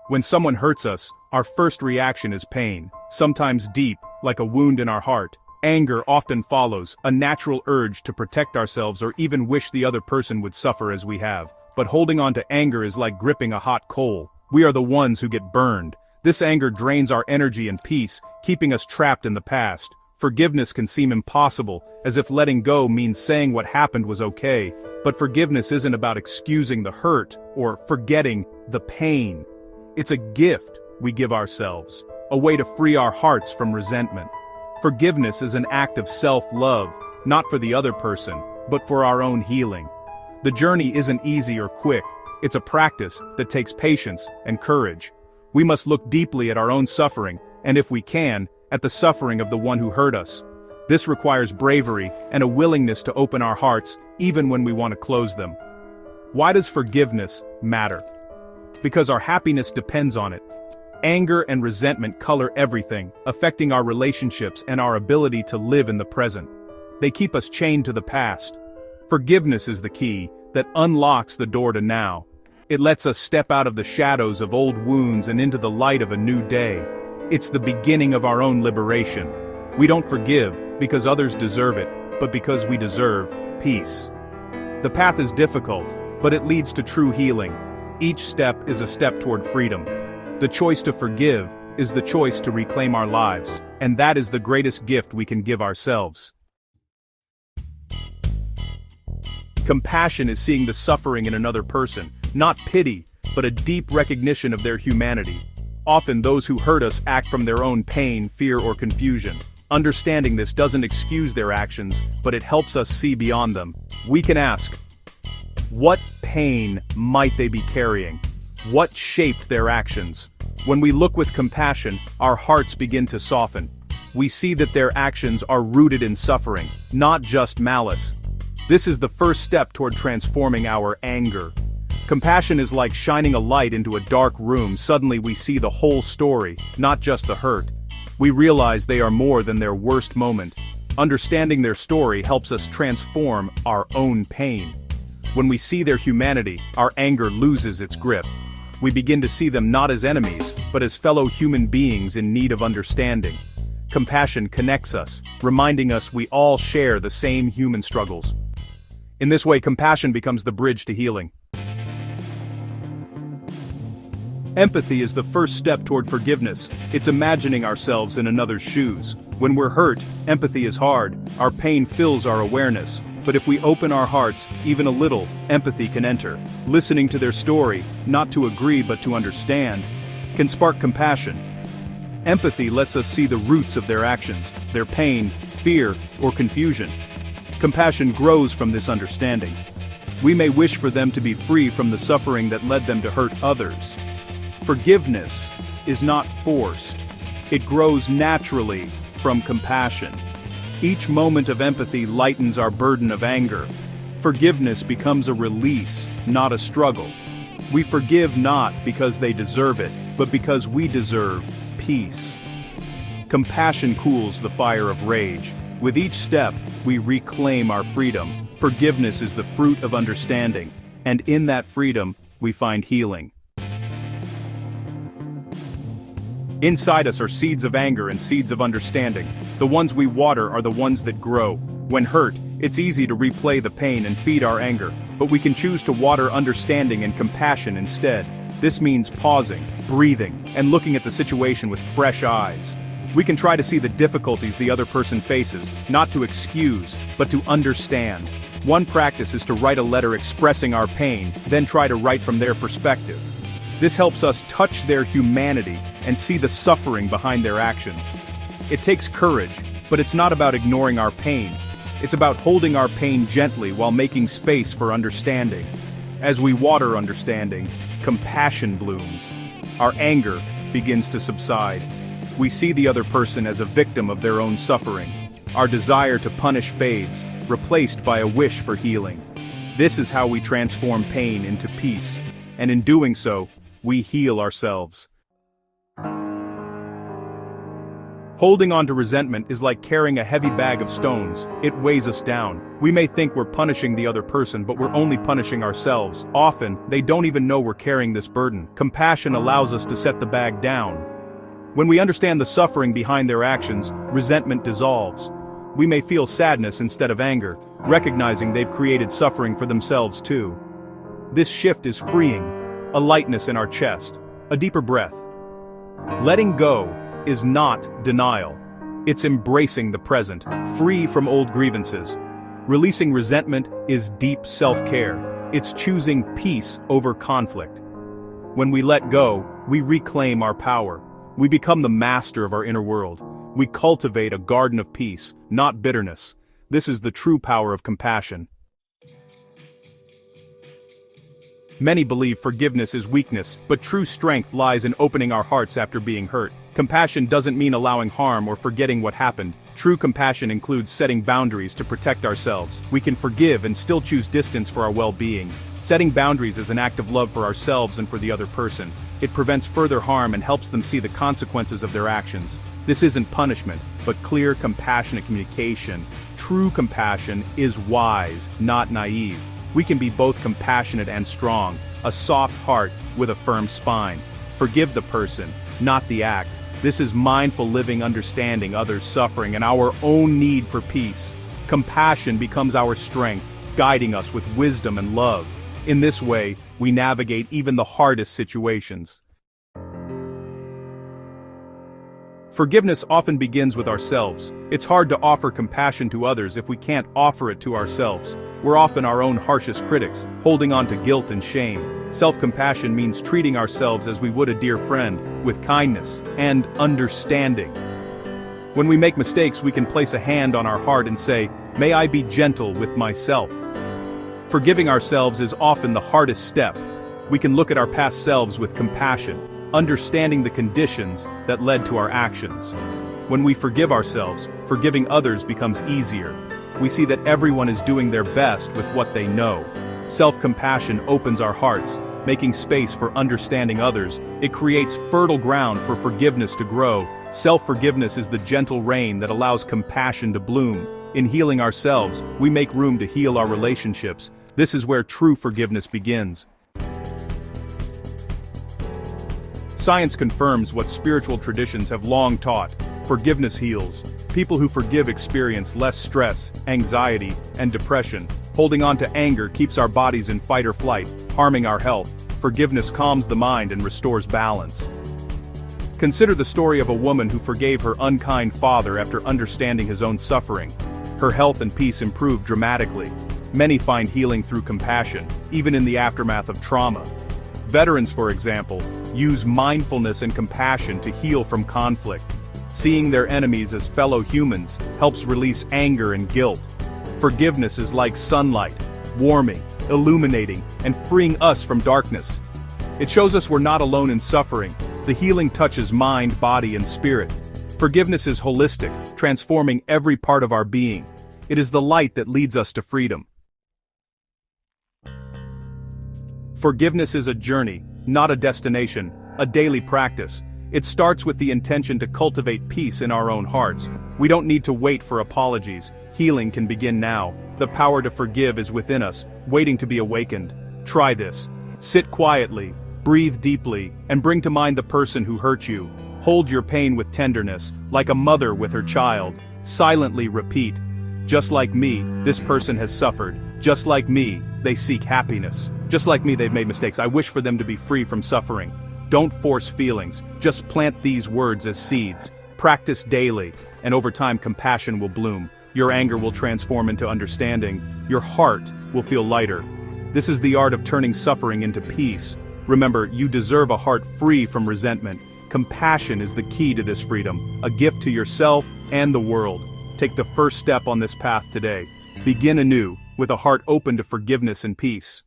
When someone hurts us, our first reaction is pain, sometimes deep, like a wound in our heart. Anger often follows, a natural urge to protect ourselves or even wish the other person would suffer as we have. But holding on to anger is like gripping a hot coal. We are the ones who get burned. This anger drains our energy and peace, keeping us trapped in the past. Forgiveness can seem impossible, as if letting go means saying what happened was okay. But forgiveness isn't about excusing the hurt or forgetting the pain. It's a gift we give ourselves, a way to free our hearts from resentment. Forgiveness is an act of self-love, not for the other person, but for our own healing. The journey isn't easy or quick. It's a practice that takes patience and courage. We must look deeply at our own suffering, and if we can, at the suffering of the one who hurt us. This requires bravery and a willingness to open our hearts, even when we want to close them. Why does forgiveness matter? Because our happiness depends on it. Anger and resentment color everything, affecting our relationships and our ability to live in the present. They keep us chained to the past. Forgiveness is the key that unlocks the door to now. It lets us step out of the shadows of old wounds and into the light of a new day. It's the beginning of our own liberation. We don't forgive because others deserve it, but because we deserve peace. The path is difficult, but it leads to true healing. Each step is a step toward freedom. The choice to forgive is the choice to reclaim our lives, and that is the greatest gift we can give ourselves. Compassion is seeing the suffering in another person, not pity, but a deep recognition of their humanity. Often those who hurt us act from their own pain, fear, or confusion. Understanding this doesn't excuse their actions, but it helps us see beyond them. We can ask, what pain might they be carrying? What shaped their actions? When we look with compassion, our hearts begin to soften. We see that their actions are rooted in suffering, not just malice. This is the first step toward transforming our anger. Compassion is like shining a light into a dark room. Suddenly we see the whole story, not just the hurt. We realize they are more than their worst moment. Understanding their story helps us transform our own pain. When we see their humanity, our anger loses its grip. We begin to see them not as enemies, but as fellow human beings in need of understanding. Compassion connects us, reminding us we all share the same human struggles. In this way, compassion becomes the bridge to healing. Empathy is the first step toward forgiveness. It's imagining ourselves in another's shoes. When we're hurt, empathy is hard. Our pain fills our awareness. But if we open our hearts, even a little, empathy can enter. Listening to their story, not to agree but to understand, can spark compassion. Empathy lets us see the roots of their actions, their pain, fear, or confusion. Compassion grows from this understanding. We may wish for them to be free from the suffering that led them to hurt others. Forgiveness is not forced. It grows naturally from compassion. Each moment of empathy lightens our burden of anger. Forgiveness becomes a release, not a struggle. We forgive not because they deserve it, but because we deserve peace. Compassion cools the fire of rage. With each step, we reclaim our freedom. Forgiveness is the fruit of understanding, and in that freedom, we find healing. Inside us are seeds of anger and seeds of understanding. The ones we water are the ones that grow. When hurt, it's easy to replay the pain and feed our anger, but we can choose to water understanding and compassion instead. This means pausing, breathing, and looking at the situation with fresh eyes. We can try to see the difficulties the other person faces, not to excuse, but to understand. One practice is to write a letter expressing our pain, then try to write from their perspective. This helps us touch their humanity and see the suffering behind their actions. It takes courage, but it's not about ignoring our pain. It's about holding our pain gently while making space for understanding. As we water understanding, compassion blooms. Our anger begins to subside. We see the other person as a victim of their own suffering. Our desire to punish fades, replaced by a wish for healing. This is how we transform pain into peace, and in doing so, we heal ourselves. Holding on to resentment is like carrying a heavy bag of stones. It weighs us down. We may think we're punishing the other person, but we're only punishing ourselves. Often, they don't even know we're carrying this burden. Compassion allows us to set the bag down. When we understand the suffering behind their actions, resentment dissolves. We may feel sadness instead of anger, recognizing they've created suffering for themselves too. This shift is freeing, a lightness in our chest, a deeper breath. Letting go is not denial. It's embracing the present, free from old grievances. Releasing resentment is deep self-care. It's choosing peace over conflict. When we let go, we reclaim our power. We become the master of our inner world. We cultivate a garden of peace, not bitterness. This is the true power of compassion. Many believe forgiveness is weakness, but true strength lies in opening our hearts after being hurt. Compassion doesn't mean allowing harm or forgetting what happened. True compassion includes setting boundaries to protect ourselves. We can forgive and still choose distance for our well-being. Setting boundaries is an act of love for ourselves and for the other person. It prevents further harm and helps them see the consequences of their actions. This isn't punishment, but clear, compassionate communication. True compassion is wise, not naive. We can be both compassionate and strong, a soft heart with a firm spine. Forgive the person, not the act. This is mindful living, understanding others' suffering and our own need for peace. Compassion becomes our strength, guiding us with wisdom and love. In this way, we navigate even the hardest situations. Forgiveness often begins with ourselves. It's hard to offer compassion to others if we can't offer it to ourselves. We're often our own harshest critics, holding on to guilt and shame. Self-compassion means treating ourselves as we would a dear friend, with kindness and understanding. When we make mistakes, we can place a hand on our heart and say, "May I be gentle with myself." Forgiving ourselves is often the hardest step. We can look at our past selves with compassion, understanding the conditions that led to our actions. When we forgive ourselves, forgiving others becomes easier. We see that everyone is doing their best with what they know. Self-compassion opens our hearts, making space for understanding others. It creates fertile ground for forgiveness to grow. Self-forgiveness is the gentle rain that allows compassion to bloom. In healing ourselves, we make room to heal our relationships. This is where true forgiveness begins. Science confirms what spiritual traditions have long taught. Forgiveness heals. People who forgive experience less stress, anxiety, and depression. Holding on to anger keeps our bodies in fight or flight, harming our health. Forgiveness calms the mind and restores balance. Consider the story of a woman who forgave her unkind father after understanding his own suffering. Her health and peace improved dramatically. Many find healing through compassion, even in the aftermath of trauma. Veterans, for example, use mindfulness and compassion to heal from conflict. Seeing their enemies as fellow humans helps release anger and guilt. Forgiveness is like sunlight, warming, illuminating, and freeing us from darkness. It shows us we're not alone in suffering. The healing touches mind, body, and spirit. Forgiveness is holistic, transforming every part of our being. It is the light that leads us to freedom. Forgiveness is a journey, not a destination, a daily practice. It starts with the intention to cultivate peace in our own hearts. We don't need to wait for apologies. Healing can begin now. The power to forgive is within us, waiting to be awakened. Try this. Sit quietly, breathe deeply, and bring to mind the person who hurt you. Hold your pain with tenderness, like a mother with her child. Silently repeat, "Just like me, this person has suffered. Just like me, they seek happiness. Just like me, they've made mistakes. I wish for them to be free from suffering." Don't force feelings, just plant these words as seeds. Practice daily, and over time compassion will bloom. Your anger will transform into understanding. Your heart will feel lighter. This is the art of turning suffering into peace. Remember, you deserve a heart free from resentment. Compassion is the key to this freedom, a gift to yourself and the world. Take the first step on this path today. Begin anew, with a heart open to forgiveness and peace.